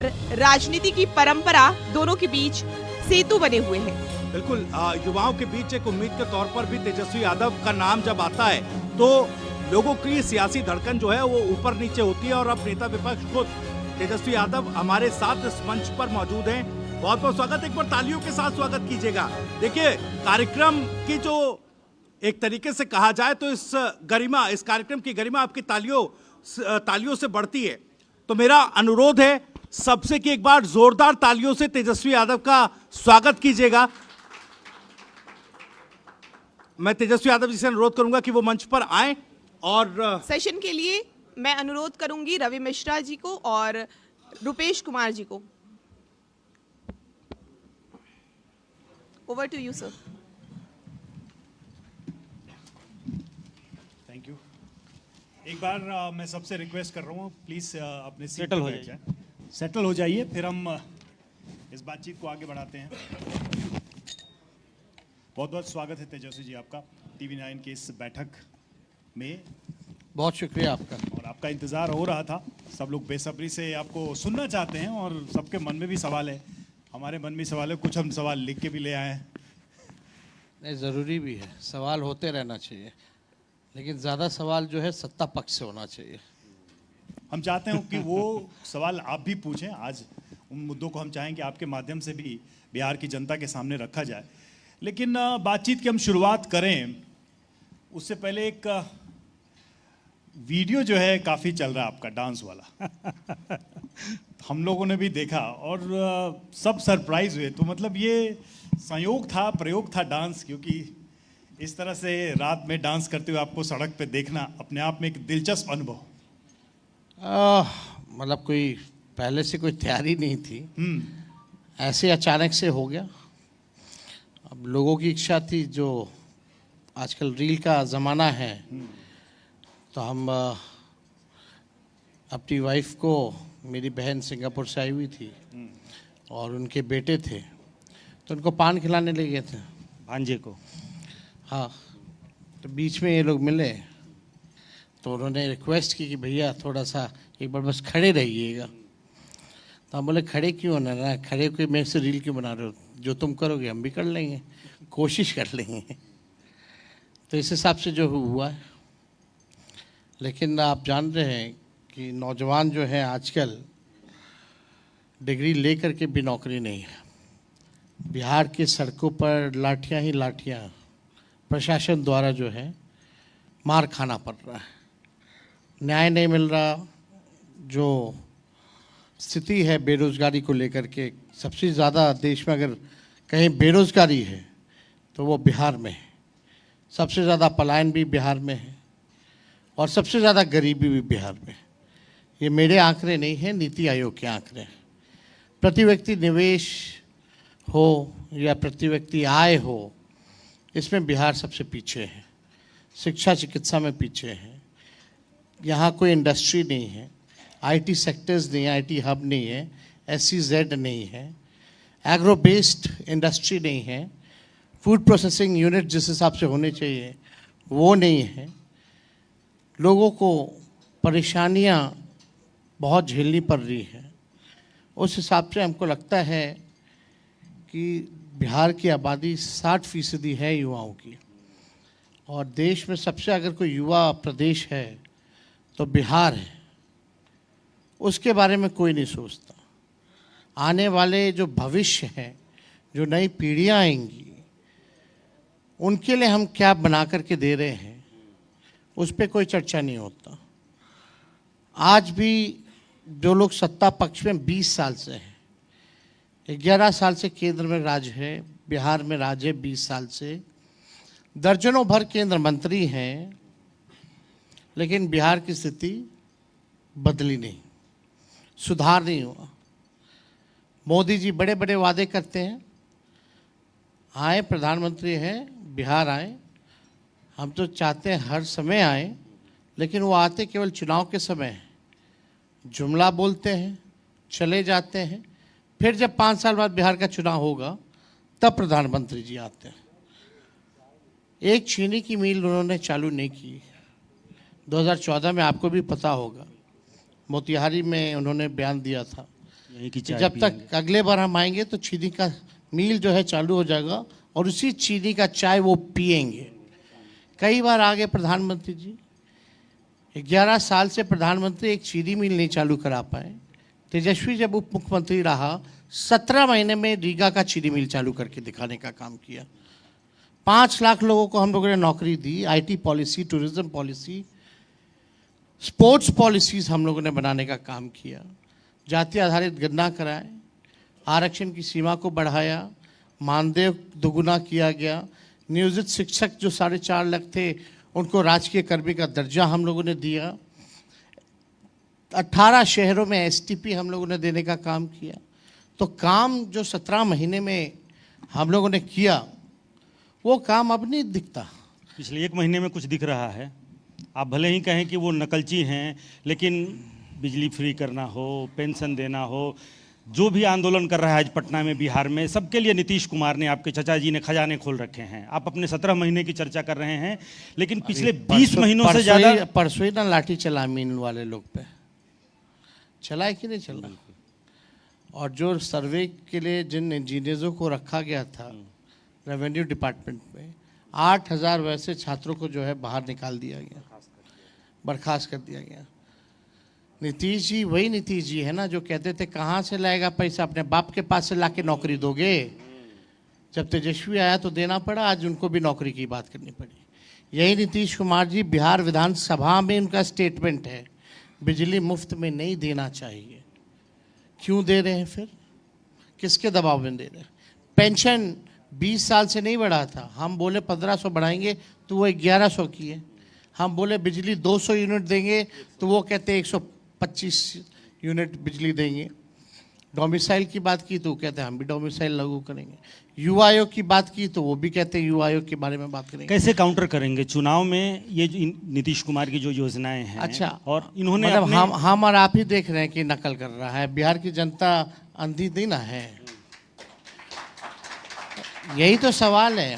राजनीति की परंपरा दोनों के बीच सेतु बने हुए हैं। बिल्कुल युवाओं के बीच एक उम्मीद के तौर पर भी तेजस्वी यादव का नाम जब आता है तो लोगों की सियासी धड़कन जो है वो ऊपर नीचे होती है। और अब नेता विपक्ष खुद तेजस्वी यादव हमारे साथ इस मंच पर मौजूद हैं। बहुत बहुत स्वागत, एक बार तालियों के साथ स्वागत कीजिएगा। देखिए, कार्यक्रम की जो एक तरीके से कहा जाए तो इस कार्यक्रम की गरिमा आपकी तालियों से बढ़ती है। तो मेरा अनुरोध है सबसे कि एक बार जोरदार तालियों से तेजस्वी यादव का स्वागत कीजिएगा। मैं तेजस्वी यादव जी से अनुरोध करूंगा कि वो मंच पर आएं और सेशन के लिए मैं अनुरोध करूंगी रवि मिश्रा जी को और रुपेश कुमार जी को। Over to you sir. Thank you. एक बार मैं सबसे रिक्वेस्ट कर रहा हूँ, प्लीज अपने सेटल हो जाइए। सेटल हो जाइए, फिर हम इस बातचीत को आगे बढ़ाते हैं। बहुत बहुत स्वागत है तेजस्वी जी आपका TV9 की इस बैठक में। बहुत शुक्रिया आपका। और आपका इंतज़ार हो रहा था, सब लोग बेसब्री से आपको सुनना चाहते हैं और सबके मन में भी सवाल है, हमारे मन में सवाल है, कुछ हम सवाल लिख के भी ले आए हैं। नहीं, ज़रूरी भी है, सवाल होते रहना चाहिए, लेकिन ज़्यादा सवाल जो है सत्ता पक्ष से होना चाहिए। हम चाहते हैं कि वो सवाल आप भी पूछें। आज उन मुद्दों को हम चाहेंगे आपके माध्यम से भी बिहार की जनता के सामने रखा जाए। लेकिन बातचीत की हम शुरुआत करें उससे पहले एक वीडियो जो है काफ़ी चल रहा है आपका, डांस वाला। हम लोगों ने भी देखा और सब सरप्राइज हुए। तो मतलब ये संयोग था, प्रयोग था डांस, क्योंकि इस तरह से रात में डांस करते हुए आपको सड़क पे देखना अपने आप में एक दिलचस्प अनुभव। मतलब कोई पहले से कोई तैयारी नहीं थी, ऐसे अचानक से हो गया। अब लोगों की इच्छा थी, जो आजकल रील का ज़माना है, तो हम अपनी वाइफ को, मेरी बहन सिंगापुर से आई हुई थी और उनके बेटे थे, तो उनको पान खिलाने ले गए थे, भांजे को। हाँ, तो बीच में ये लोग मिले तो उन्होंने रिक्वेस्ट की कि भैया थोड़ा सा एक बार बस खड़े रहिएगा। तो हम बोले खड़े क्यों होना ना, खड़े कोई मेरे से रील क्यों बना रहे हो, जो तुम करोगे हम भी कर लेंगे, कोशिश कर लेंगे। तो इस हिसाब से जो हुआ है। लेकिन आप जान रहे हैं कि नौजवान जो है आजकल डिग्री ले करके भी नौकरी नहीं है। बिहार की सड़कों पर लाठियां ही लाठियां प्रशासन द्वारा जो है मार खाना पड़ रहा है, न्याय नहीं मिल रहा। जो स्थिति है बेरोज़गारी को लेकर के, सबसे ज़्यादा देश में अगर कहीं बेरोज़गारी है तो वो बिहार में है। सबसे ज़्यादा पलायन भी बिहार में है और सबसे ज़्यादा गरीबी भी बिहार में है। ये मेरे आंकड़े नहीं हैं, नीति आयोग के आंकड़े हैं। प्रति व्यक्ति निवेश हो या प्रति व्यक्ति आय हो, इसमें बिहार सबसे पीछे है। शिक्षा चिकित्सा में पीछे है। यहाँ कोई इंडस्ट्री नहीं है, IT सेक्टर्स नहीं है, IT हब नहीं है, SEZ नहीं है, एग्रो बेस्ड इंडस्ट्री नहीं है, फूड प्रोसेसिंग यूनिट जिस हिसाब से होने चाहिए वो नहीं है। लोगों को परेशानियाँ बहुत झेलनी पड़ रही है। उस हिसाब से हमको लगता है कि बिहार की आबादी 60% है युवाओं की, और देश में सबसे अगर कोई युवा प्रदेश है तो बिहार है। उसके बारे में कोई नहीं सोचता। आने वाले जो भविष्य है, जो नई पीढ़ियाँ आएंगी, उनके लिए हम क्या बना करके दे रहे हैं, उस पर कोई चर्चा नहीं होता। आज भी जो लोग सत्ता पक्ष में 20 साल से हैं, 11 साल से केंद्र में राज है, बिहार में राज है 20 साल से, दर्जनों भर केंद्र मंत्री हैं, लेकिन बिहार की स्थिति बदली नहीं, सुधार नहीं हुआ। मोदी जी बड़े बड़े वादे करते हैं, आए प्रधानमंत्री हैं, बिहार आए, हम तो चाहते हैं हर समय आए, लेकिन वो आते केवल चुनाव के समय हैं, जुमला बोलते हैं, चले जाते हैं, फिर जब 5 साल बाद बिहार का चुनाव होगा तब प्रधानमंत्री जी आते हैं। एक चीनी की मिल उन्होंने चालू नहीं की। 2014 में आपको भी पता होगा, मोतिहारी में उन्होंने बयान दिया था यहीं की कि चाय जब तक पिएंगे। अगले बार हम आएंगे तो चीनी का मील जो है चालू हो जाएगा और उसी चीनी का चाय वो पिएंगे। कई बार आगे प्रधानमंत्री जी 11 साल से प्रधानमंत्री एक चीनी मिल नहीं चालू करा पाए। तेजस्वी जब उप मुख्यमंत्री रहा 17 महीने में रीगा का चीनी मिल चालू करके दिखाने का काम किया। 5 लाख लोगों को हम लोगों ने नौकरी दी। IT policy, tourism policy, sports policies हम लोगों ने बनाने का काम किया। जाति आधारित गणना कराए, आरक्षण की सीमा को बढ़ाया, मानदेय दोगुना किया गया। नियोजित शिक्षक जो 4.5 लाख थे उनको राजकीय कर्मी का दर्जा हम लोगों ने दिया। 18 शहरों में एसटीपी हम लोगों ने देने का काम किया। तो काम जो 17 महीने में हम लोगों ने किया वो काम अब नहीं दिखता। पिछले 1 महीने में कुछ दिख रहा है। आप भले ही कहें कि वो नकलची हैं, लेकिन बिजली फ्री करना हो, पेंशन देना हो, जो भी आंदोलन कर रहा है आज पटना में, बिहार में, सबके लिए नीतीश कुमार ने, आपके चचा जी ने खजाने खोल रखे हैं। आप अपने 17 महीने की चर्चा कर रहे हैं, लेकिन पिछले 20 महीनों से ज़्यादा परसों ही ना लाठी चला मीन वाले लोग पे, चला है कि नहीं चला? और जो सर्वे के लिए जिन इंजीनियर्सों को रखा गया था रेवेन्यू डिपार्टमेंट में, 8,000 वैसे छात्रों को जो है बाहर निकाल दिया गया, बर्खास्त कर दिया गया। नीतीश जी वही नीतीश जी है ना जो कहते थे कहाँ से लाएगा पैसा, अपने बाप के पास से लाके नौकरी दोगे। जब तेजस्वी आया तो देना पड़ा, आज उनको भी नौकरी की बात करनी पड़ी। यही नीतीश कुमार जी, बिहार विधानसभा में उनका स्टेटमेंट है बिजली मुफ्त में नहीं देना चाहिए। क्यों दे रहे हैं फिर? किसके दबाव में दे रहे हैं? पेंशन 20 साल से नहीं बढ़ा था, हम बोले 1500 बढ़ाएंगे तो वो 1100 की है। हम बोले बिजली 200 यूनिट देंगे तो वो कहते 125 यूनिट बिजली देंगे। डोमिसाइल की बात की तो वो कहते हैं हम भी डोमिसाइल लागू करेंगे। युवा आयोग की बात की तो वो भी कहते हैं युवा आयोग के बारे में बात करेंगे। कैसे काउंटर करेंगे चुनाव में ये जो नीतीश कुमार की जो योजनाएं हैं? अच्छा, और इन्होंने मतलब अपने हम और आप ही देख रहे हैं कि नकल कर रहा है। बिहार की जनता अंधी नहीं ना है, यही तो सवाल है।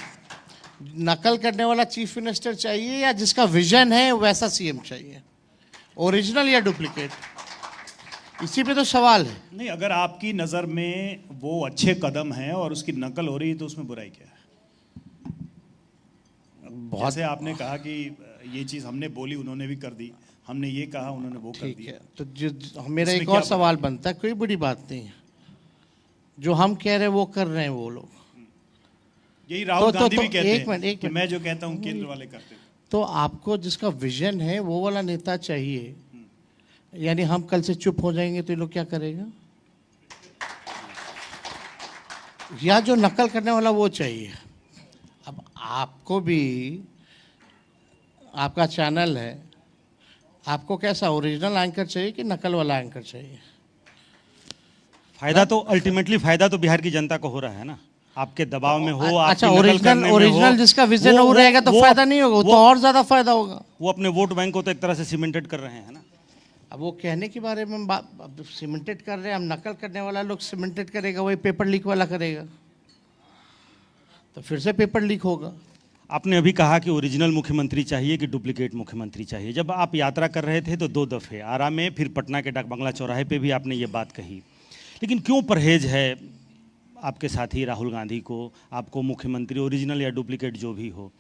नकल करने वाला चीफ मिनिस्टर चाहिए या जिसका विजन है वैसा सीएम चाहिए? ओरिजिनल या डुप्लीकेट? इसी पे तो सवाल है। नहीं, अगर आपकी नज़र में वो अच्छे कदम हैं और उसकी नकल हो रही है तो उसमें बुराई क्या है? जैसे आपने कहा कि ये चीज़ हमने बोली उन्होंने भी कर दी, हमने ये कहा उन्होंने वो कर ठीक दिया। है, तो जो मेरा इसमें एक क्या और सवाल बनता है, कोई बड़ी बात नहीं है। जो हम कह रहे हैं वो कर रहे हैं वो लोग। यही राहुल गांधी भी कहते एक मिनट, हैं एक कि मिनट। मैं जो कहता हूँ केंद्र वाले करते हैं। तो आपको जिसका विजन है वो वाला नेता चाहिए, यानी हम कल से चुप हो जाएंगे तो ये लोग क्या करेगा? या जो नकल करने वाला वो चाहिए। अब आपको भी, आपका चैनल है, आपको कैसा ओरिजिनल एंकर चाहिए कि नकल वाला एंकर चाहिए? फायदा तो अल्टीमेटली फायदा तो बिहार की जनता को हो रहा है ना। आपके दबाव में हो, अच्छा, आपकी नकल करने में हो, ओरिजिनल जिसका विजन वो रहेगा तो फायदा नहीं होगा, तो और ज्यादा फायदा होगा। वो अपने वोट बैंक को तो एक तरह से सीमेंटेड कर रहे हैं ना। अब वो कहने के बारे में सीमेंटेड कर रहे हैं, हम नकल करने वाला लोग सीमेंटेड करेगा, वही पेपर लीक वाला करेगा तो फिर से पेपर लीक होगा। आपने अभी कहा कि ओरिजिनल मुख्यमंत्री चाहिए कि डुप्लीकेट मुख्यमंत्री चाहिए। जब आप यात्रा कर रहे थे तो 2 दफ़े आरा में, फिर पटना के डाक बंगला चौराहे पे भी आपने ये बात कही, लेकिन क्यों परहेज है आपके साथी राहुल गांधी को, आपको मुख्यमंत्री ओरिजिनल या डुप्लीकेट जो भी हो?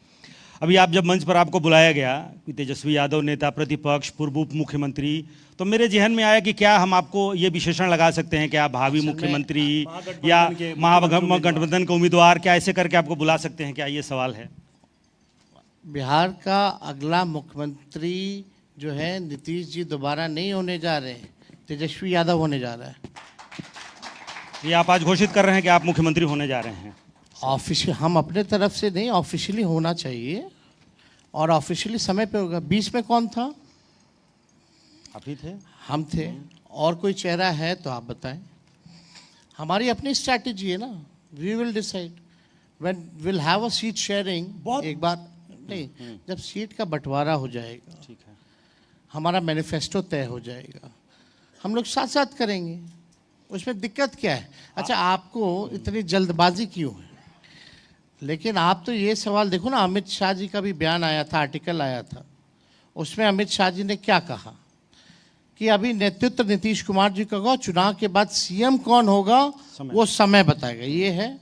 अभी आप जब मंच पर आपको बुलाया गया कि तेजस्वी यादव नेता प्रतिपक्ष, पूर्व उप मुख्यमंत्री, तो मेरे जहन में आया कि क्या हम आपको ये विशेषण लगा सकते हैं कि आप भावी मुख्यमंत्री या महागठबंधन के उम्मीदवार, क्या ऐसे करके आपको बुला सकते हैं? क्या ये सवाल है? बिहार का अगला मुख्यमंत्री जो है नीतीश जी दोबारा नहीं होने जा रहे हैं, तेजस्वी यादव होने जा रहा है। ये आप आज घोषित कर रहे हैं कि आप मुख्यमंत्री होने जा रहे हैं? ऑफिशियल हम अपने तरफ से नहीं, ऑफिशियली होना चाहिए और ऑफिशियली समय पे होगा। बीच में कौन था? आप ही थे। हम थे। और कोई चेहरा है तो आप बताएं। हमारी अपनी स्ट्रैटेजी है ना, we will decide when will have a seat sharing. एक बार नहीं, जब सीट का बंटवारा हो जाएगा, ठीक है, हमारा मैनिफेस्टो तय हो जाएगा, हम लोग साथ साथ करेंगे। उसमें दिक्कत क्या है? अच्छा, आपको इतनी जल्दबाजी क्यों है? लेकिन आप तो ये सवाल देखो ना, अमित शाह जी का भी बयान आया था, आर्टिकल आया था, उसमें अमित शाह जी ने क्या कहा कि अभी नेतृत्व नीतीश कुमार जी का होगा, चुनाव के बाद सीएम कौन होगा वो समय बताएगा। ये है,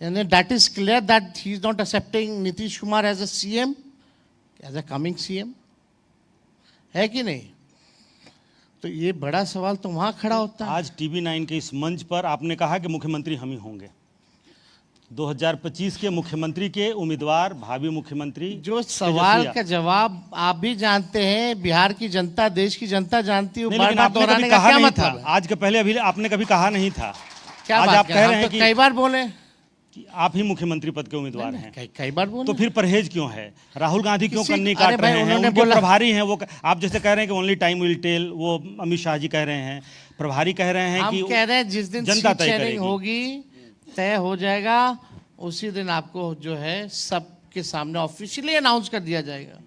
यानी that is clear that he is not accepting Nitish Kumar as a CM, as a coming CM, है कि नहीं? तो ये बड़ा सवाल तो वहां खड़ा होता है। आज टीवी 9 के इस मंच पर आपने कहा कि मुख्यमंत्री हम ही होंगे। 2025 के मुख्यमंत्री के उम्मीदवार भावी मुख्यमंत्री जो सवाल का जवाब आप भी जानते हैं, बिहार की जनता, देश की जनता जानती है, नहीं, बार लेकिन बार आपने दोहराने कभी का कहा क्या नहीं मतलब था। है? आज के पहले अभी आपने कभी कहा नहीं था। क्या आज बात आप कर कह रहे रहे हैं? हैं हम तो कि कई बार बोले, आप ही मुख्यमंत्री पद के उम्मीदवार हैं। कई बार बोले। तो फिर परहेज क्यों है? राहुल गांधी क्यों किसी- कन्नी अरे काट भाई, रहे हैं? उन्होंने उनके बोला- प्रभारी हैं वो। आप जैसे कह रहे हैं कि ओनली टाइम विल टेल, वो अमित शाह जी कह रहे हैं, प्रभारी कह रहे हैं हम कि कह रहे हैं जिस दिन जनता सीट तय शेयरिंग करेगी। होगी, तय हो जाएगा, उसी दिन आपको जो है सबके सामने ऑफिशियली अनाउंस कर दिया जाएगा,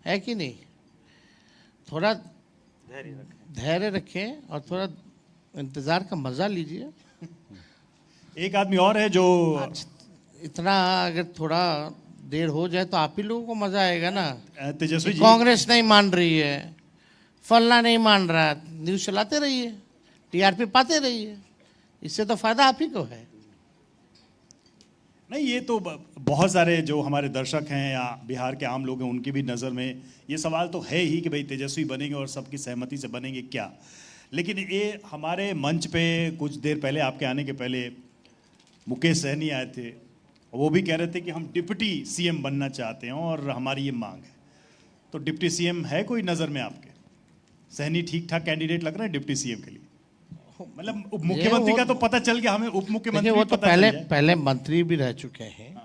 है कि नहीं? थोड़ा धैर्य रखें और थोड़ा इंतजार का मजा लीजिए। एक आदमी और है जो इतना अगर थोड़ा देर हो जाए तो आप ही लोगों को मजा आएगा ना। तेजस्वी जी, कांग्रेस नहीं मान रही है, फलना नहीं मान रहा है, न्यूज चलाते रहिए, टीआरपी पाते रहिए, इससे तो फायदा आप ही को है। नहीं, ये तो बहुत सारे जो हमारे दर्शक हैं या बिहार के आम लोग हैं, उनकी भी नज़र में ये सवाल तो है ही कि भाई तेजस्वी बनेंगे और सबकी सहमति से बनेंगे क्या। लेकिन ये हमारे मंच पे कुछ देर पहले, आपके आने के पहले, मुकेश सहनी आए थे। वो भी कह रहे थे कि हम डिप्टी सीएम बनना चाहते हैं और हमारी ये मांग है। तो डिप्टी सीएम है कोई नज़र में आपके? सहनी ठीक ठाक कैंडिडेट लग रहे हैं डिप्टी सीएम के लिए? मतलब उप मुख्यमंत्री का तो पता चल गया, हमें उप मुख्यमंत्री देखिए, वो तो पता चल जाए। पहले मंत्री भी रह चुके हैं,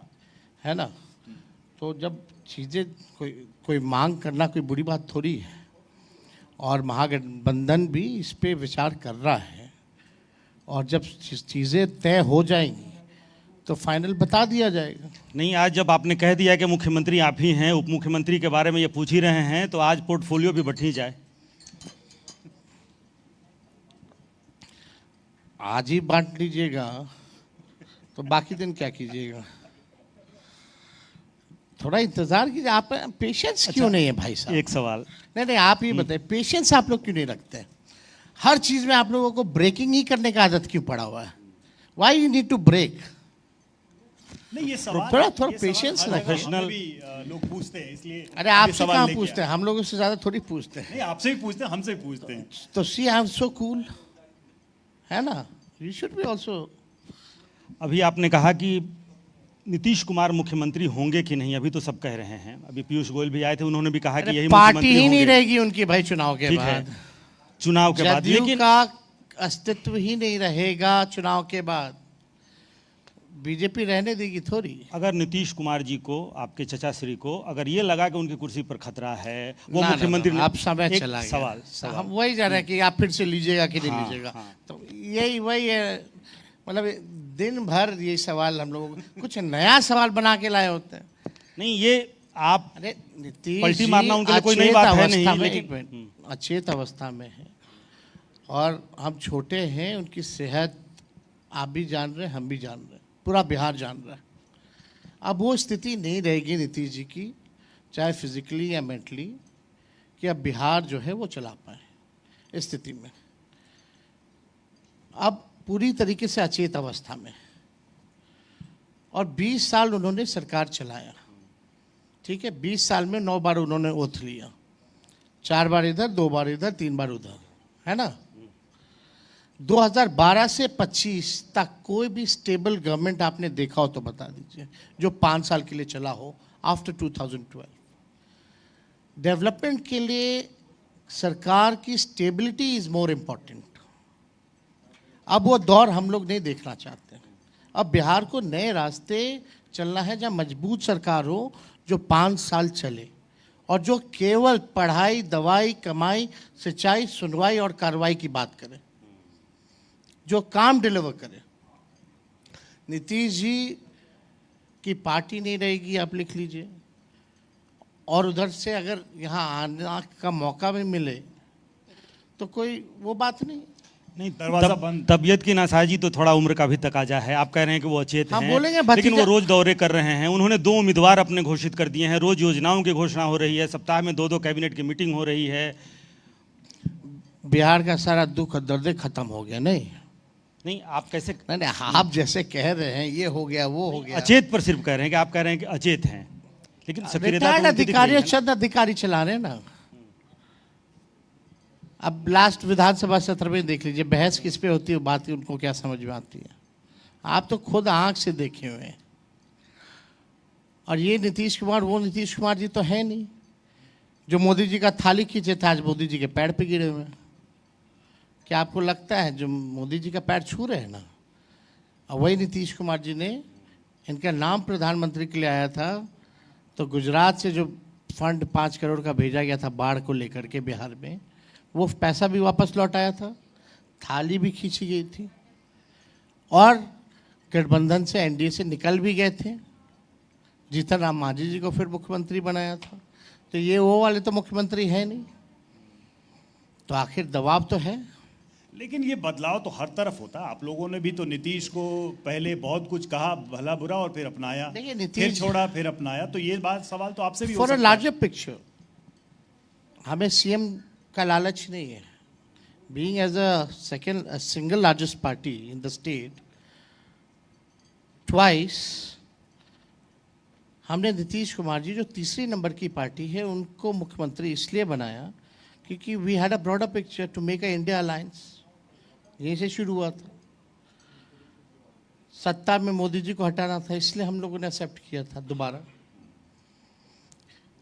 है ना? तो जब चीज़ें कोई मांग करना कोई बुरी बात थोड़ी है, और महागठबंधन भी इस पे विचार कर रहा है, और जब चीज़ें तय हो जाएंगी तो फाइनल बता दिया जाएगा। नहीं, आज जब आपने कह दिया कि मुख्यमंत्री आप ही हैं, उप मुख्यमंत्री के बारे में ये पूछ ही रहे हैं, तो आज पोर्टफोलियो भी बट ही जाए। आज ही बांट लीजिएगा तो बाकी दिन क्या कीजिएगा? थोड़ा इंतजार कीजिए। आप पेशेंस क्यों नहीं है भाई साहब? एक सवाल, नहीं, आप ही बताइए, पेशेंस आप लोग क्यों नहीं रखते? हर चीज में आप लोगों को ब्रेकिंग ही करने का आदत क्यों पड़ा हुआ है? Why you need to break? नहीं, ये सवाल थोड़ा ये सवाल patience हर जगह professional- हमें भी लोग पूछते हैं, इसलिए अरे ये आपसे सवाल कहाँ लेके पूछते आए। हैं? हम लोगों से ज्यादा थोड़ी पूछते हैं। नहीं, आपसे भी पूछते हैं, हमसे भी पूछते हैं। तो सी आई एम सो कूल, है ना? You should be also. अभी आपने कहा कि नीतीश कुमार मुख्यमंत्री होंगे कि नहीं, अभी तो सब कह रहे हैं। अभी पीयूष गोयल भी आए थे, उन्होंने भी कहा कि यही पार्टी मुख्यमंत्री ही नहीं होंगे। रहेगी उनकी भाई चुनाव के ठीक है, बाद। चुनाव के बाद। जदयू लेकिन का अस्तित्व ही नहीं रहेगा चुनाव के बाद। बीजेपी रहने देगी थोड़ी। अगर नीतीश कुमार जी को, आपके चचा श्री को, अगर ये लगा कि उनकी कुर्सी पर खतरा है, वो ना, मुख्यमंत्री ना, आप समय एक चला गया। सवाल हम वही जा रहे हैं कि आप फिर से लीजिएगा कि नहीं हाँ, लीजिएगा। हाँ। तो यही वही है, मतलब दिन भर ये सवाल हम लोगों को कुछ नया सवाल बना के लाए होते हैं। नहीं, ये आप अरे नीतीश पलटी जी मारना उनके लिए कोई नई अचेत बात है अवस्था नहीं, में, लेकिन- एक मिनट, अचेत अवस्था में है और हम छोटे हैं। उनकी सेहत आप भी जान रहे हैं, हम भी जान रहे हैं, पूरा बिहार जान रहा है। अब वो स्थिति नहीं रहेगी नीतीश जी की, चाहे फिजिकली या मेंटली, कि अब बिहार जो है वो चला पाए इस स्थिति में। अब पूरी तरीके से अचेत अवस्था में, और 20 साल उन्होंने सरकार चलाया, ठीक है? 20 साल में 9 बार उन्होंने ओथ लिया, 4 बार इधर, 2 बार इधर, 3 बार उधर, है ना? 2012 से 25 तक कोई भी स्टेबल गवर्नमेंट आपने देखा हो तो बता दीजिए, जो 5 साल के लिए चला हो आफ्टर 2012। डेवलपमेंट के लिए सरकार की स्टेबिलिटी इज मोर इम्पॉर्टेंट। अब वो दौर हम लोग नहीं देखना चाहते। अब बिहार को नए रास्ते चलना है, जहाँ मजबूत सरकार हो जो 5 साल चले, और जो केवल पढ़ाई, दवाई, कमाई, सिंचाई, सुनवाई और कार्रवाई की बात करे, जो काम डिलीवर करे। नीतीश जी की पार्टी नहीं रहेगी, आप लिख लीजिए। और उधर से अगर यहाँ आने का मौका भी मिले तो कोई वो बात नहीं। नहीं, दरवाजा बंद। तबीयत की नासाजी तो थोड़ा उम्र का भी तकाजा है। आप कह रहे हैं कि वो अचेत हम हैं, बोलेंगे लेकिन वो भतीजा- रोज दौरे कर रहे हैं। उन्होंने 2 उम्मीदवार अपने घोषित कर दिए हैं, रोज योजनाओं की घोषणा हो रही है, सप्ताह में 2-2 कैबिनेट की मीटिंग हो रही है। बिहार का सारा दुख और दर्द खत्म हो गया नहीं? नहीं, आप कैसे नहीं नहीं, आप जैसे कह रहे हैं ये हो गया वो हो गया। अचेत पर सिर्फ कह रहे हैं कि आप कह रहे हैं कि अचेत हैं, लेकिन सक्रियता रिटायर्ड तो उनकी दिख रही अधिकारी है ना। चंद अधिकारी चला रहे हैं ना। अब लास्ट विधानसभा सत्र में देख लीजिए, बहस किस पे होती है, बात उनको क्या समझ में आती है। आप तो खुद आंख से देखे हुए हैं। और ये नीतीश कुमार वो नीतीश कुमार जी तो है नहीं जो मोदी जी का थाली खींचे थे, आज मोदी जी के पैर पे गिरे हुए हैं। क्या आपको लगता है जो मोदी जी का पैर छू रहे हैं ना, और वही नीतीश कुमार जी ने इनका नाम प्रधानमंत्री के लिए आया था, तो गुजरात से जो फंड 5 करोड़ का भेजा गया था बाढ़ को लेकर के बिहार में, वो पैसा भी वापस लौट आया था, थाली भी खींची गई थी, और गठबंधन से एनडीए से निकल भी गए थे। जीतन राम मांझी जी को फिर मुख्यमंत्री बनाया था। तो ये वो वाले तो मुख्यमंत्री है नहीं, तो आखिर दबाव तो है। लेकिन ये बदलाव तो हर तरफ होता है। आप लोगों ने भी तो नीतीश को पहले बहुत कुछ कहा भला बुरा, और फिर अपनाया, देखिए, फिर नीतीश छोड़ा, फिर अपनाया। तो ये बात सवाल तो आपसे भी हो फॉर अ सकता है। लार्जर पिक्चर, हमें सीएम का लालच नहीं है। Being as a single largest party in the state, twice हमने नीतीश कुमार जी जो तीसरी नंबर की पार्टी है उनको मुख्यमंत्री इसलिए बनाया क्योंकि we had a broader picture to make a India alliance. यहीं से शुरू हुआ था। सत्ता में मोदी जी को हटाना था, इसलिए हम लोगों ने एक्सेप्ट किया था दोबारा।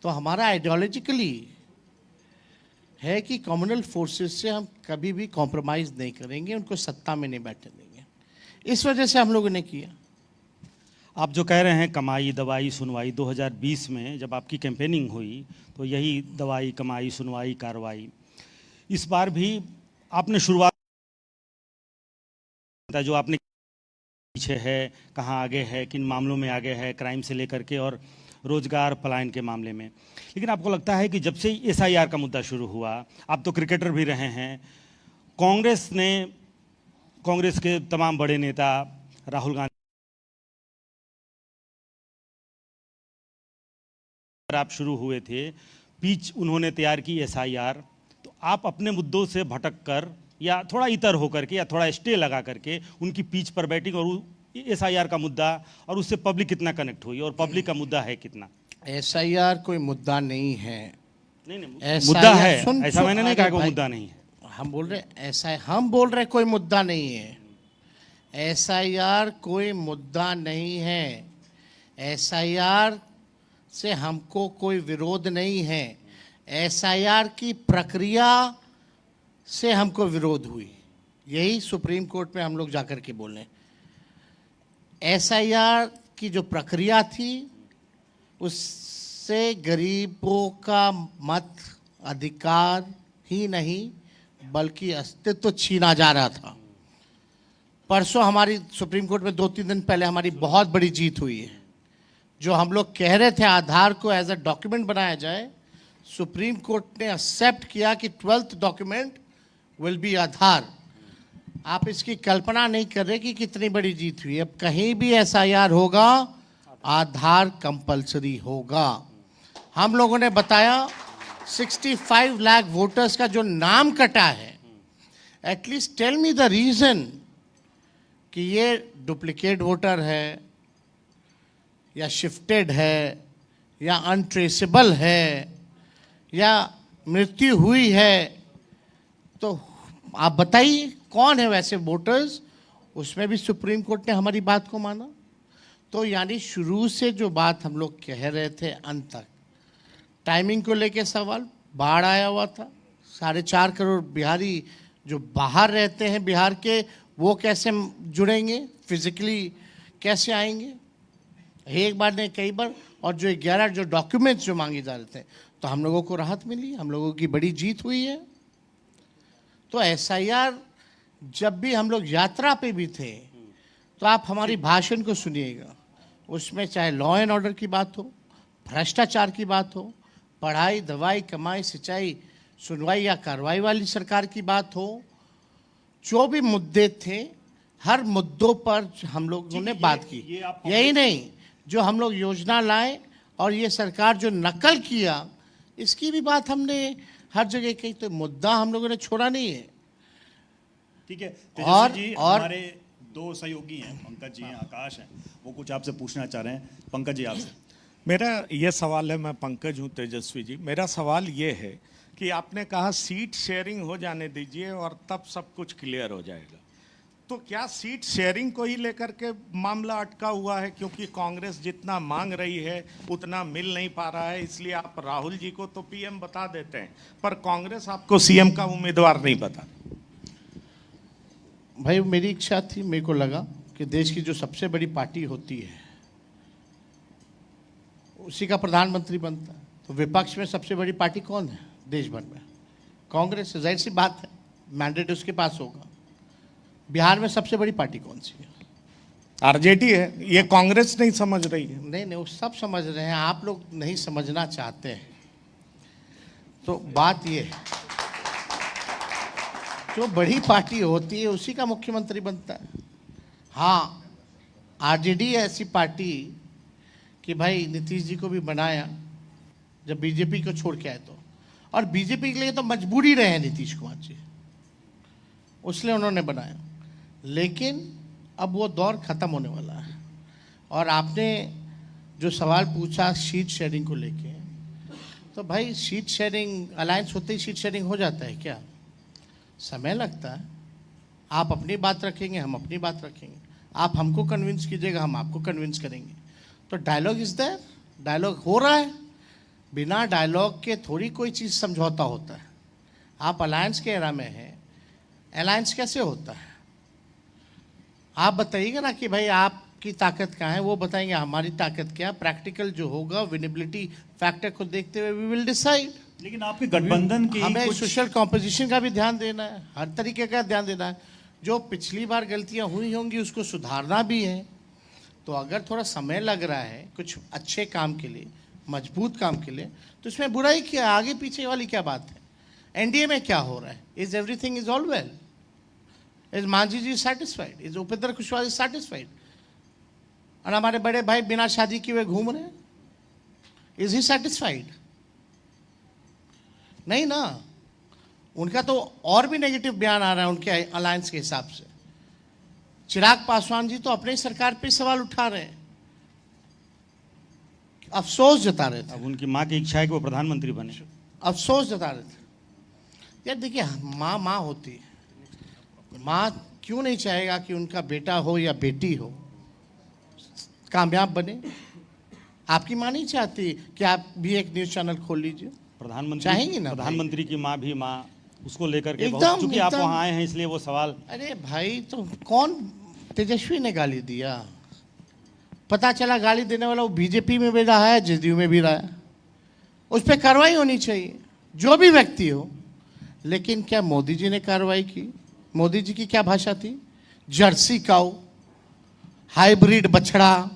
तो हमारा आइडियोलॉजिकली है कि कम्युनल फोर्सेस से हम कभी भी कॉम्प्रोमाइज़ नहीं करेंगे, उनको सत्ता में नहीं बैठने देंगे। इस वजह से हम लोगों ने किया। आप जो कह रहे हैं कमाई दवाई सुनवाई, 2020 में जब आपकी कैंपेनिंग हुई तो यही दवाई कमाई सुनवाई कार्रवाई, इस बार भी आपने शुरुआत जो आपने पीछे है, कहाँ आगे है, किन मामलों में आगे है, क्राइम से लेकर के और रोजगार पलायन के मामले में। लेकिन आपको लगता है कि जब से एसआईआर का मुद्दा शुरू हुआ, आप तो क्रिकेटर भी रहे हैं, कांग्रेस के तमाम बड़े नेता राहुल गांधी, आप शुरू हुए थे, पिच उन्होंने तैयार की एसआईआर, तो आप अपने मुद्दों से भटक कर या थोड़ा इतर होकर के या थोड़ा स्टे लगा करके उनकी पिच पर बैटिंग और एसआईआर का मुद्दा, और उससे पब्लिक कितना कनेक्ट हुई और पब्लिक का मुद्दा है कितना? एसआईआर कोई मुद्दा नहीं है। नहीं मुद्दा है, ऐसा मैंने नहीं कहा कि वो भाई, मुद्दा नहीं है। हम बोल रहे ऐसा, हम बोल रहे कोई मुद्दा नहीं है। एसआईआर कोई मुद्दा नहीं है। एसआईआर से हमको कोई विरोध नहीं है। एसआईआर की प्रक्रिया से हमको विरोध हुई, यही सुप्रीम कोर्ट में हम लोग जाकर के बोले। एसआईआर की जो प्रक्रिया थी उससे गरीबों का मत अधिकार ही नहीं बल्कि अस्तित्व छीना जा रहा था। परसों हमारी सुप्रीम कोर्ट में 2-3 दिन पहले हमारी बहुत बड़ी जीत हुई है। जो हम लोग कह रहे थे आधार को एज अ डॉक्यूमेंट बनाया जाए, सुप्रीम कोर्ट ने एक्सेप्ट किया कि 12th डॉक्यूमेंट विल बी आधार। आप इसकी कल्पना नहीं कर रहे कि कितनी बड़ी जीत हुई। अब कहीं भी एसआईआर होगा, आधार कंपलसरी होगा। हम लोगों ने बताया 65 लाख वोटर्स का जो नाम कटा है, at least tell me the reason कि ये डुप्लीकेट वोटर है या शिफ्टेड है या अनट्रेसेबल है या मृत्यु हुई है। तो आप बताइए कौन है वैसे वोटर्स। उसमें भी सुप्रीम कोर्ट ने हमारी बात को माना। तो यानी शुरू से जो बात हम लोग कह रहे थे अंत तक, टाइमिंग को लेके सवाल, बाढ़ आया हुआ था, 4.5 करोड़ बिहारी जो बाहर रहते हैं बिहार के, वो कैसे जुड़ेंगे, फिजिकली कैसे आएंगे, एक बार नहीं कई बार। और जो 11 जो डॉक्यूमेंट्स जो मांगे जा रहे थे, तो हम लोगों को राहत मिली, हम लोगों की बड़ी जीत हुई है। तो एसआईआर जब भी हम लोग यात्रा पे भी थे, तो आप हमारी भाषण को सुनिएगा, उसमें चाहे लॉ एंड ऑर्डर की बात हो, भ्रष्टाचार की बात हो, पढ़ाई दवाई कमाई सिंचाई सुनवाई या कार्रवाई वाली सरकार की बात हो, जो भी मुद्दे थे हर मुद्दों पर हम लोगों ने बात की। यही नहीं, जो हम लोग योजना लाए और ये सरकार जो नकल किया, इसकी भी बात हमने हर जगह कहीं तो मुद्दा हम लोगों ने छोड़ा नहीं है। ठीक है और- तेजस्वी जी, और- हमारे दो सहयोगी हैं, पंकज जी हैं, आकाश हैं, वो कुछ आपसे पूछना चाह रहे हैं। पंकज जी आपसे। मेरा ये सवाल है, मैं पंकज हूँ तेजस्वी जी। मेरा सवाल ये है कि आपने कहा सीट शेयरिंग हो जाने दीजिए और तब सब कुछ क्लियर हो जाएगा, तो क्या सीट शेयरिंग को ही लेकर के मामला अटका हुआ है? क्योंकि कांग्रेस जितना मांग रही है उतना मिल नहीं पा रहा है, इसलिए आप राहुल जी को तो पीएम बता देते हैं पर कांग्रेस आपको सीएम का उम्मीदवार नहीं बता। भाई मेरी इच्छा थी, मेरे को लगा कि देश की जो सबसे बड़ी पार्टी होती है उसी का प्रधानमंत्री बनता है। तो विपक्ष में सबसे बड़ी पार्टी कौन है देश भर में? कांग्रेस है, जाहिर सी बात है, मैंडेट उसके पास होगा। बिहार में सबसे बड़ी पार्टी कौन सी है? आरजेडी है, ये कांग्रेस नहीं समझ रही है। नहीं नहीं, वो सब समझ रहे हैं, आप लोग नहीं समझना चाहते हैं। तो बात ये है, जो बड़ी पार्टी होती है उसी का मुख्यमंत्री बनता है। हाँ, आरजेडी ऐसी पार्टी कि भाई नीतीश जी को भी बनाया जब बीजेपी को छोड़ के आए तो, और बीजेपी के लिए तो मजबूरी रहे नीतीश कुमार जी, उसलिए उन्होंने बनाया। लेकिन अब वो दौर ख़त्म होने वाला है। और आपने जो सवाल पूछा सीट शेयरिंग को लेके, तो भाई सीट शेयरिंग अलायंस होते ही सीट शेयरिंग हो जाता है क्या? समय लगता है। आप अपनी बात रखेंगे, हम अपनी बात रखेंगे, आप हमको कन्विंस कीजिएगा, हम आपको कन्विंस करेंगे। तो डायलॉग इज देयर, डायलॉग हो रहा है। बिना डायलॉग के थोड़ी कोई चीज़ समझौता होता है। आप अलायंस के एरा में हैं, अलायंस कैसे होता है? आप बताइएगा ना कि भाई आपकी ताकत कहाँ है, वो बताएंगे हमारी ताकत क्या। प्रैक्टिकल जो होगा विनेबिलिटी फैक्टर को देखते हुए वी विल डिसाइड। लेकिन आपके गठबंधन की हमें कुछ सोशल कॉम्पोजिशन का भी ध्यान देना है, हर तरीके का ध्यान देना है। जो पिछली बार गलतियां हुई होंगी उसको सुधारना भी है। तो अगर थोड़ा समय लग रहा है कुछ अच्छे काम के लिए, मजबूत काम के लिए, तो इसमें बुराई क्या है? आगे पीछे वाली क्या बात है? एनडीए में क्या हो रहा है? Is everything is all well? Is Manjhi ji satisfied? Is Upendra Kushwaha is satisfied? और हमारे बड़े भाई बिना शादी किए हुए घूम रहे हैं, इज ही सेटिस्फाइड? नहीं ना। उनका तो और भी नेगेटिव बयान आ रहा है उनके अलायंस के हिसाब से। चिराग पासवान जी तो अपनी सरकार पे सवाल उठा रहे हैं, अफसोस जता रहे थे। अब उनकी माँ की इच्छा है कि वो प्रधानमंत्री बने। अफसोस जता रहे थे। यार देखिए, माँ माँ होती है, माँ क्यों नहीं चाहेगा कि उनका बेटा हो या बेटी हो कामयाब बने? आपकी माँ नहीं चाहती कि आप भी एक न्यूज़ चैनल खोल लीजिए? चाहेंगी ना भाई? प्रधानमंत्री की माँ भी माँ उसको लेकर के एकदम, बहुत, चूंकि आप एकदम। वहाँ आए हैं इसलिए वो सवाल। अरे भाई, तो कौन? तेजस्वी ने गाली दिया, पता चला गाली देने वाला वो बीजेपी में भी रहा है, जेडीयू में भी रहा है। उस पर कार्रवाई होनी चाहिए, जो भी व्यक्ति हो। लेकिन क्या मोदी जी ने कार्रवाई की? मोदी जी की क्या भाषा थी? जर्सी काऊ, हाइब्रिड बछड़ा।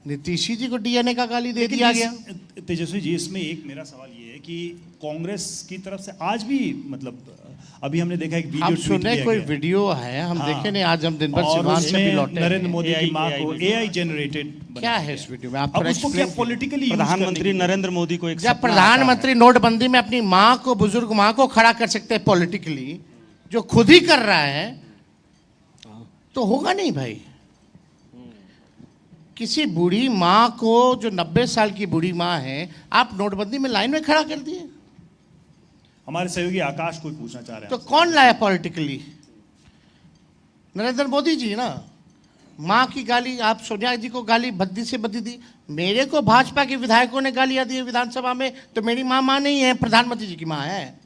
नीतीश जी को डीएनए का गाली दे दिया गया। तेजस्वी जी, इसमें एक मेरा सवाल ये है कि कांग्रेस की तरफ से आज भी मतलब अभी हमने देखा एक वीडियो हम ट्वीट सुने किया कोई गया। वीडियो है, हम हाँ। देखे नहीं। आज हम दिन भर और सिवान से भी उसमें लौटे। नरेंद्र मोदी की AI माँ को AI AI जनरेटेड क्या है इस वीडियो में? आप अब थोड़ा उसको क्या explain पॉलिटिकली प्रधानमंत्री नरेंद्र मोदी को एक जब सपना आता है। प्रधानमंत्री नोटबंदी में अपनी माँ को, बुजुर्ग माँ को खड़ा कर सकते हैं पॉलिटिकली, जो खुद ही कर रहा है, तो होगा नहीं भाई। किसी बूढ़ी माँ को, जो 90 साल की बूढ़ी माँ है, आप नोटबंदी में लाइन में खड़ा कर दिए। हमारे सहयोगी आकाश कोई पूछना चाह रहे हैं तो कौन लाया पॉलिटिकली? नरेंद्र मोदी जी ना। माँ की गाली, आप सोनिया जी को गाली भद्दी से भद्दी दी। मेरे को भाजपा के विधायकों ने गालियां दी विधानसभा में, तो मेरी माँ माँ नहीं है, प्रधानमंत्री जी की माँ है।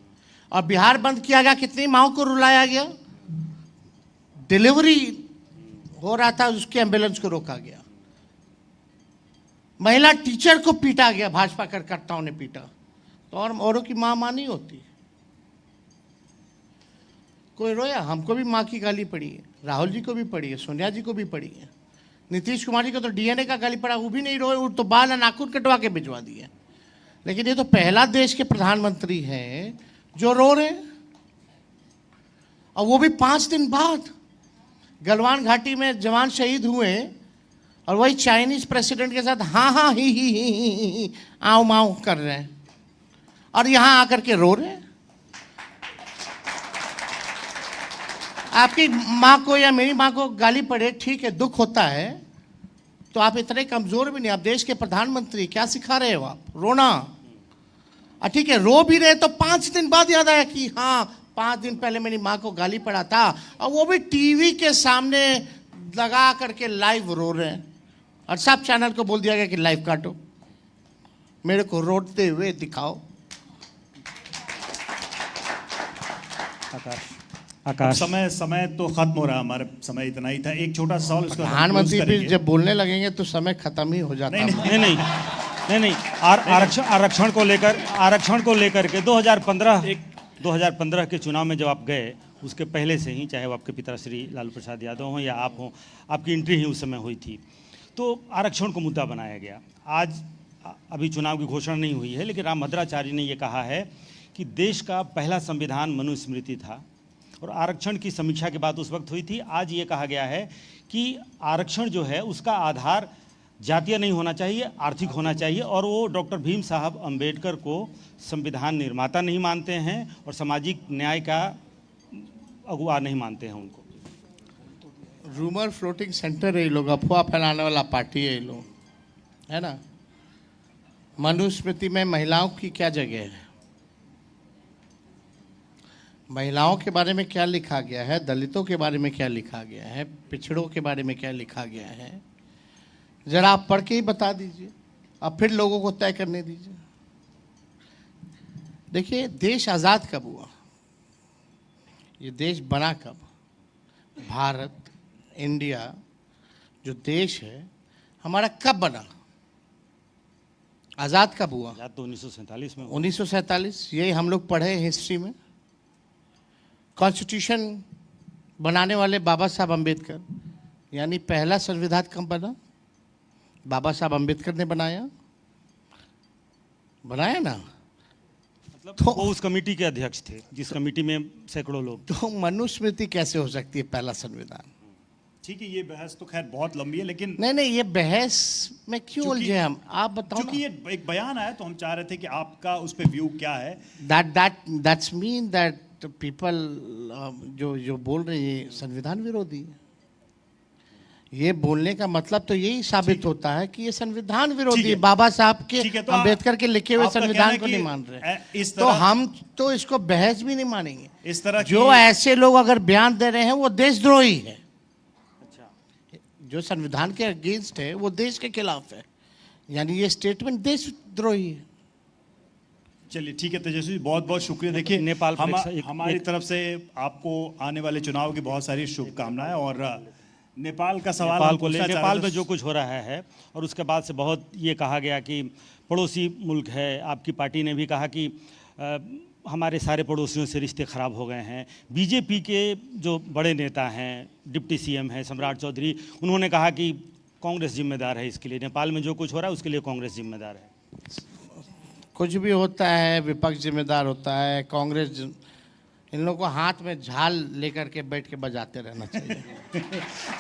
और बिहार बंद किया गया, कितनी माँओं को रुलाया गया। डिलीवरी हो रहा था, उसके एम्बुलेंस को रोका गया। महिला टीचर को पीटा गया, भाजपा कार्यकर्ताओं ने पीटा। तो और औरों की माँ माँ नहीं होती? कोई रोया? हमको भी माँ की गाली पड़ी है, राहुल जी को भी पड़ी है, सोनिया जी को भी पड़ी है। नीतीश कुमार जी को तो डीएनए का गाली पड़ा, वो भी नहीं रोए, वो तो बाल और नाखून कटवा के भिजवा दिए। लेकिन ये तो पहला देश के प्रधानमंत्री हैं जो रो रहे हैं, और वो भी 5 दिन बाद। गलवान घाटी में जवान शहीद हुए और वही चाइनीज प्रेसिडेंट के साथ हाँ हाँ ही आओ माओ कर रहे हैं। और यहां आकर के रो रहे हैं। आपकी माँ को या मेरी माँ को गाली पड़े, ठीक है, दुख होता है, तो आप इतने कमजोर भी नहीं। आप देश के प्रधानमंत्री, क्या सिखा रहे हो आप? रोना। ठीक है, रो भी रहे तो 5 दिन बाद याद आया कि हाँ 5 दिन पहले मेरी माँ को गाली पड़ा था, और वो भी टीवी के सामने लगा करके लाइव रो रहे हैं। और सब चैनल को बोल दिया गया कि लाइव काटो, मेरे को रोते हुए दिखाओ। आकाश, समय तो खत्म हो रहा है, हमारा समय इतना ही था। एक छोटा सा सवाल, उसका प्रधानमंत्री फिर जब बोलने लगेंगे तो समय खत्म ही हो जाता है। नहीं, आरक्षण को लेकर के 2015 के चुनाव में जब आप गए, उसके पहले से ही, चाहे वो आपके पिता श्री लालू प्रसाद यादव हों या आप हों, आपकी एंट्री ही उस समय हुई थी, तो आरक्षण को मुद्दा बनाया गया। आज अभी चुनाव की घोषणा नहीं हुई है, लेकिन राम भद्राचार्य ने ये कहा है कि देश का पहला संविधान मनुस्मृति था, और आरक्षण की समीक्षा की बात उस वक्त हुई थी। आज ये कहा गया है कि आरक्षण जो है उसका आधार जातीय नहीं होना चाहिए, आर्थिक होना चाहिए, और वो डॉक्टर भीम साहब अंबेडकर को संविधान निर्माता नहीं मानते हैं और सामाजिक न्याय का अगुवा नहीं मानते हैं उनको। रूमर फ्लोटिंग सेंटर है ये लोग, अफवाह फैलाने वाला पार्टी है ये लोग, है ना। मनुस्मृति में महिलाओं की क्या जगह है? महिलाओं के बारे में क्या लिखा गया है? दलितों के बारे में क्या लिखा गया है? पिछड़ों के बारे में क्या लिखा गया है? जरा आप पढ़ के ही बता दीजिए, अब फिर लोगों को तय करने दीजिए। देखिए, देश आज़ाद कब हुआ? ये देश बना कब? भारत, इंडिया जो देश है हमारा कब बना? आज़ाद कब हुआ? आज़ाद तो 1947 में हुआ। 1947, यही हम लोग पढ़े हिस्ट्री में। कॉन्स्टिट्यूशन बनाने वाले बाबा साहब अम्बेडकर, यानी पहला संविधान कब बना? बाबा साहब अम्बेडकर ने बनाया ना। मतलब वो उस कमेटी के अध्यक्ष थे, जिस कमेटी में सैकड़ों लोग। तो मनुस्मृति कैसे हो सकती है पहला संविधान? ठीक है, ये बहस तो खैर बहुत लंबी है, लेकिन नहीं, ये बहस में क्यों उलझे हम? आप बताओ। क्योंकि ये एक बयान आया तो हम चाह रहे थे कि आपका उस पे व्यू क्या है। दैट्स मीन दैट पीपल जो बोल रहे हैं संविधान विरोधी है। ये बोलने का मतलब तो यही साबित होता है कि ये संविधान विरोधी है। बाबा साहब के, अम्बेडकर के लिखे हुए संविधान को नहीं मान रहे, तो हम तो इसको बहस भी नहीं मानेंगे। इस तरह जो ऐसे लोग अगर बयान दे रहे हैं वो देशद्रोही है। जो संविधान के अगेंस्ट है वो देश के खिलाफ है, यानी ये स्टेटमेंट देशद्रोही है। चलिए ठीक है तेजस्वी, बहुत बहुत शुक्रिया। देखिए, नेपाल हमारी तरफ से आपको आने वाले चुनाव की बहुत सारी शुभकामनाएं। और नेपाल का सवाल नेपाल में जो कुछ हो रहा है, और उसके बाद से बहुत ये कहा गया कि पड़ोसी मुल्क है। आपकी पार्टी ने भी कहा कि हमारे सारे पड़ोसियों से रिश्ते ख़राब हो गए हैं। बीजेपी के जो बड़े नेता हैं, डिप्टी सीएम हैं सम्राट चौधरी, उन्होंने कहा कि कांग्रेस जिम्मेदार है इसके लिए। नेपाल में जो कुछ हो रहा है उसके लिए कांग्रेस जिम्मेदार है। कुछ भी होता है विपक्ष जिम्मेदार होता है, कांग्रेस। इन लोगों को हाथ में झाल लेकर के बैठ के बजाते रहना चाहिए।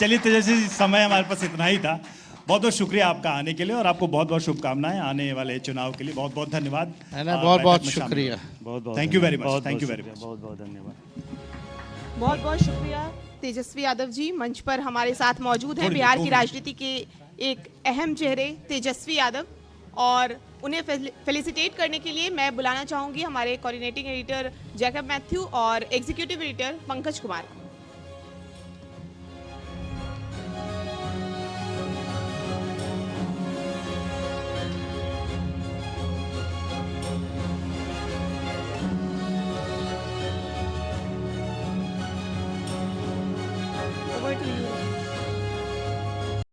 चलिए तेजस्वी, समय हमारे पास इतना ही था। बहुत बहुत शुक्रिया आपका आने के लिए, और आपको बहुत बहुत शुभकामनाएं आने वाले चुनाव के लिए। बहुत बहुत धन्यवाद, है ना। बहुत बहुत शुक्रिया। बहुत thank you very much. Thank you very much. बहुत बहुत धन्यवाद। बहुत बहुत शुक्रिया तेजस्वी यादव जी। मंच पर हमारे साथ मौजूद हैं बिहार की राजनीति के एक अहम चेहरे तेजस्वी यादव, और उन्हें फेलिसिटेट करने के लिए मैं बुलाना चाहूँगी हमारे कोऑर्डिनेटिंग एडिटर जैकब मैथ्यू और एग्जीक्यूटिव एडिटर पंकज कुमार को।